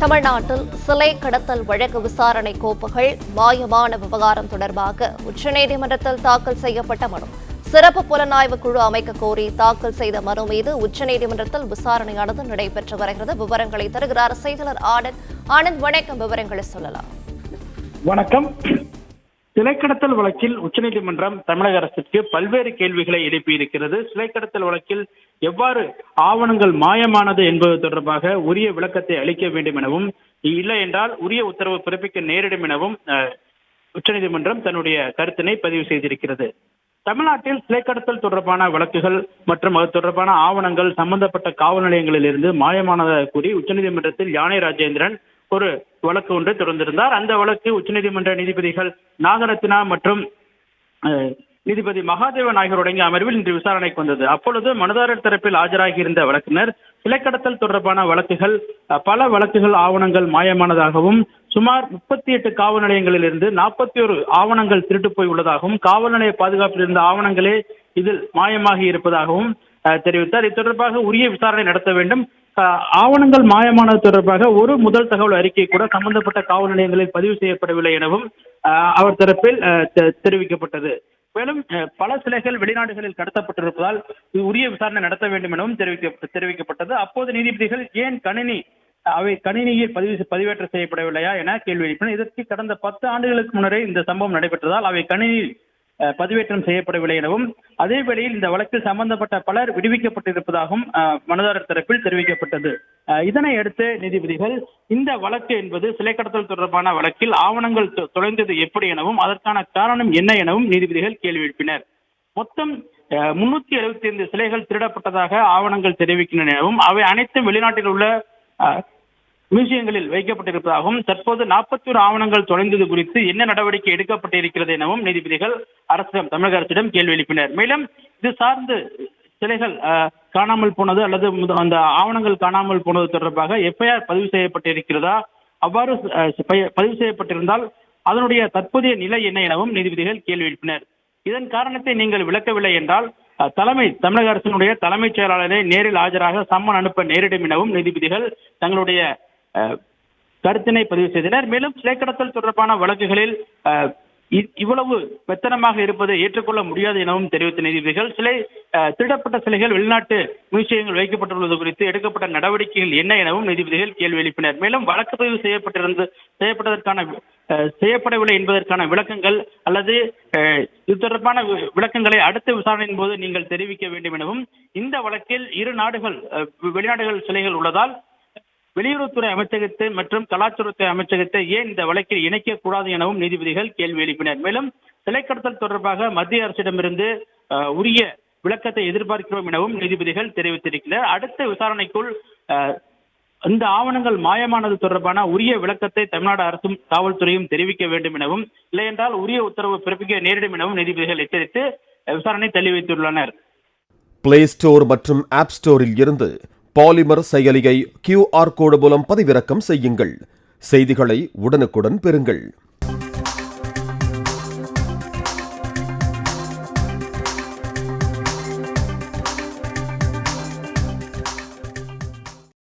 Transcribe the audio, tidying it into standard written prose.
தமிழ்நாட்டில் சிலை கடத்தல் வழக்கு விசாரணை கோப்புகள் மாயமான விவகாரம் தொடர்பாக உச்சநீதிமன்றத்தில் தாக்கல் செய்யப்பட்ட மனு. சிறப்பு புலனாய்வு குழு அமைக்க கோரி தாக்கல் செய்த மனு மீது உச்சநீதிமன்றத்தில் விசாரணையானது நடைபெற்று வருகிறது. விவரங்களை தருகிறார் செய்தியாளர் ஆனந்த். ஆனந்த், வணக்கம். விவரங்களை சொல்லலாம். வணக்கம். சிலை கடத்தல் வழக்கில் உச்சநீதிமன்றம் தமிழக அரசுக்கு பல்வேறு கேள்விகளை எழுப்பியிருக்கிறது. சிலை கடத்தல் வழக்கில் எவ்வாறு ஆவணங்கள் மாயமானது என்பது தொடர்பாக உரிய விளக்கத்தை அளிக்க வேண்டும் எனவும், இல்லை என்றால் உரிய உத்தரவு பிறப்பிக்க நேரிடும் எனவும் உச்சநீதிமன்றம் தன்னுடைய கருத்தினை பதிவு செய்திருக்கிறது. தமிழ்நாட்டில் சிலை கடத்தல் தொடர்பான வழக்குகள் மற்றும் அது தொடர்பான ஆவணங்கள் சம்பந்தப்பட்ட காவல் நிலையங்களில் இருந்து மாயமானதாக கூறி உச்சநீதிமன்றத்தில் யானை ராஜேந்திரன் ஒரு வழக்கு ஒன்று தொடர்ந்திருந்தார். அந்த வழக்கு உச்சநீதிமன்ற நீதிபதிகள் நாகரத்னா மற்றும் நீதிபதி மகாதேவன் ஆகியோருடைய அமர்வில் இன்று விசாரணைக்கு வந்தது. அப்பொழுது மனுதாரர் தரப்பில் ஆஜராகி இருந்த வழக்கினர் சிலை கடத்தல் தொடர்பான வழக்குகள் பல வழக்குகள் ஆவணங்கள் மாயமானதாகவும், சுமார் 38 காவல் நிலையங்களில் இருந்து 41 ஆவணங்கள் திருட்டு போய் உள்ளதாகவும், காவல் நிலைய பாதுகாப்பில் இருந்த ஆவணங்களே இதில் மாயமாகி இருப்பதாகவும் தெரிவித்தார். இது தொடர்பாக உரிய விசாரணை நடத்த வேண்டும். ஆவணங்கள் மாயமானது தொடர்பாக ஒரு முதல் தகவல் அறிக்கை கூட சம்பந்தப்பட்ட காவல் நிலையங்களில் பதிவு செய்யப்படவில்லை எனவும் அவர் தரப்பில் தெரிவிக்கப்பட்டது. மேலும் பல சிலைகள் வெளிநாடுகளில் கடத்தப்பட்டிருப்பதால் உரிய விசாரணை நடத்த வேண்டும் எனவும் தெரிவிக்கப்பட்டது. அப்போது நீதிபதிகள் ஏன் அவை கணினியில் பதிவேற்றம் செய்யப்படவில்லையா என கேள்வி எழுப்பினர். இதற்கு கடந்த 10 ஆண்டுகளுக்கு முன்னரே இந்த சம்பவம் நடைபெற்றதால் அவை கணினியில் பதிவேற்றம் செய்யப்படவில்லை எனவும், அதே வேளையில் இந்த வழக்கில் சம்பந்தப்பட்ட பலர் விடுவிக்கப்பட்டிருப்பதாகவும் மனுதாரர் தரப்பில் தெரிவிக்கப்பட்டது. இதனை அடுத்து நீதிபதிகள் இந்த வழக்கு என்பது சிலை கடத்தல் தொடர்பான வழக்கில் ஆவணங்கள் தொலைந்தது எப்படி எனவும், அதற்கான காரணம் என்ன எனவும் நீதிபதிகள் கேள்வி எழுப்பினர். மொத்தம் 375 சிலைகள் திருடப்பட்டதாக ஆவணங்கள் தெரிவிக்கின்றன எனவும், அவை அனைத்தும் வெளிநாட்டில் உள்ள மியூசியங்களில் வைக்கப்பட்டிருப்பதாகவும், தற்போது 41 ஆவணங்கள் தொலைந்தது குறித்து என்ன நடவடிக்கை எடுக்கப்பட்டிருக்கிறது எனவும் நீதிபதிகள் தமிழக அரசிடம் கேள்வி எழுப்பினர். மேலும் இது சார்ந்து சிலைகள் காணாமல் போனது அல்லது அந்த ஆவணங்கள் காணாமல் போனது தொடர்பாக எஃப்ஐஆர் பதிவு செய்யப்பட்டிருக்கிறதா, அவ்வாறு பதிவு செய்யப்பட்டிருந்தால் அதனுடைய தற்போதைய நிலை என்ன எனவும் நீதிபதிகள் கேள்வி எழுப்பினர். இதன் காரணத்தை நீங்கள் விளக்கவில்லை என்றால் தமிழக அரசினுடைய தலைமைச் செயலாளரை நேரில் ஆஜராக சம்மன் அனுப்ப நேரிடும் எனவும் நீதிபதிகள் தங்களுடைய கருத்தினை பதிவு செய்தனர். மேலும் சிலை கடத்தல் தொடர்பான வழக்குகளில் இவ்வளவு மெத்தனமாக இருப்பது ஏற்றுக்கொள்ள முடியாது எனவும் தெரிவித்த நீதிபதிகள் திருடப்பட்ட சிலைகள் வெளிநாட்டு மியூசியங்கள் வைக்கப்பட்டுள்ளது குறித்து எடுக்கப்பட்ட நடவடிக்கைகள் என்ன எனவும் நீதிபதிகள் கேள்வி எழுப்பினர். மேலும் வழக்கு பதிவு செய்யப்படவில்லை என்பதற்கான விளக்கங்கள் அல்லது இது தொடர்பான விளக்கங்களை அடுத்த விசாரணையின் போது நீங்கள் தெரிவிக்க வேண்டும் எனவும், இந்த வழக்கில் வெளிநாடுகள் சிலைகள் உள்ளதால் வெளியுறவுத்துறை அமைச்சகத்தை மற்றும் கலாச்சாரத்துறை அமைச்சகத்தை ஏன் இந்த வழக்கில் இணைக்க கூடாது எனவும் நீதிபதிகள் கேள்வி எழுப்பினர். மேலும் சிலை கடத்தல் தொடர்பாக மத்திய அரசிடமிருந்து உரிய விளக்கத்தை எதிர்பார்க்கிறோம் எனவும் நீதிபதிகள் தெரிவித்திருக்கிறார். அடுத்த விசாரணைக்குள் இந்த ஆவணங்கள் மாயமானது தொடர்பான உரிய விளக்கத்தை தமிழ்நாடு அரசும் காவல்துறையும் தெரிவிக்க வேண்டும் எனவும், இல்லையென்றால் உரிய உத்தரவு பிறப்பிக்க நேரிடும் எனவும் நீதிபதிகள் எச்சரித்து விசாரணை தள்ளி வைத்துள்ளனர். பிளே ஸ்டோர் மற்றும் ஆப் ஸ்டோரில் இருந்து பாலிமர் செயலியை QR கோடு மூலம் பதிவிறக்கம் செய்யுங்கள். செய்திகளை உடனுக்குடன் பெறுங்கள்.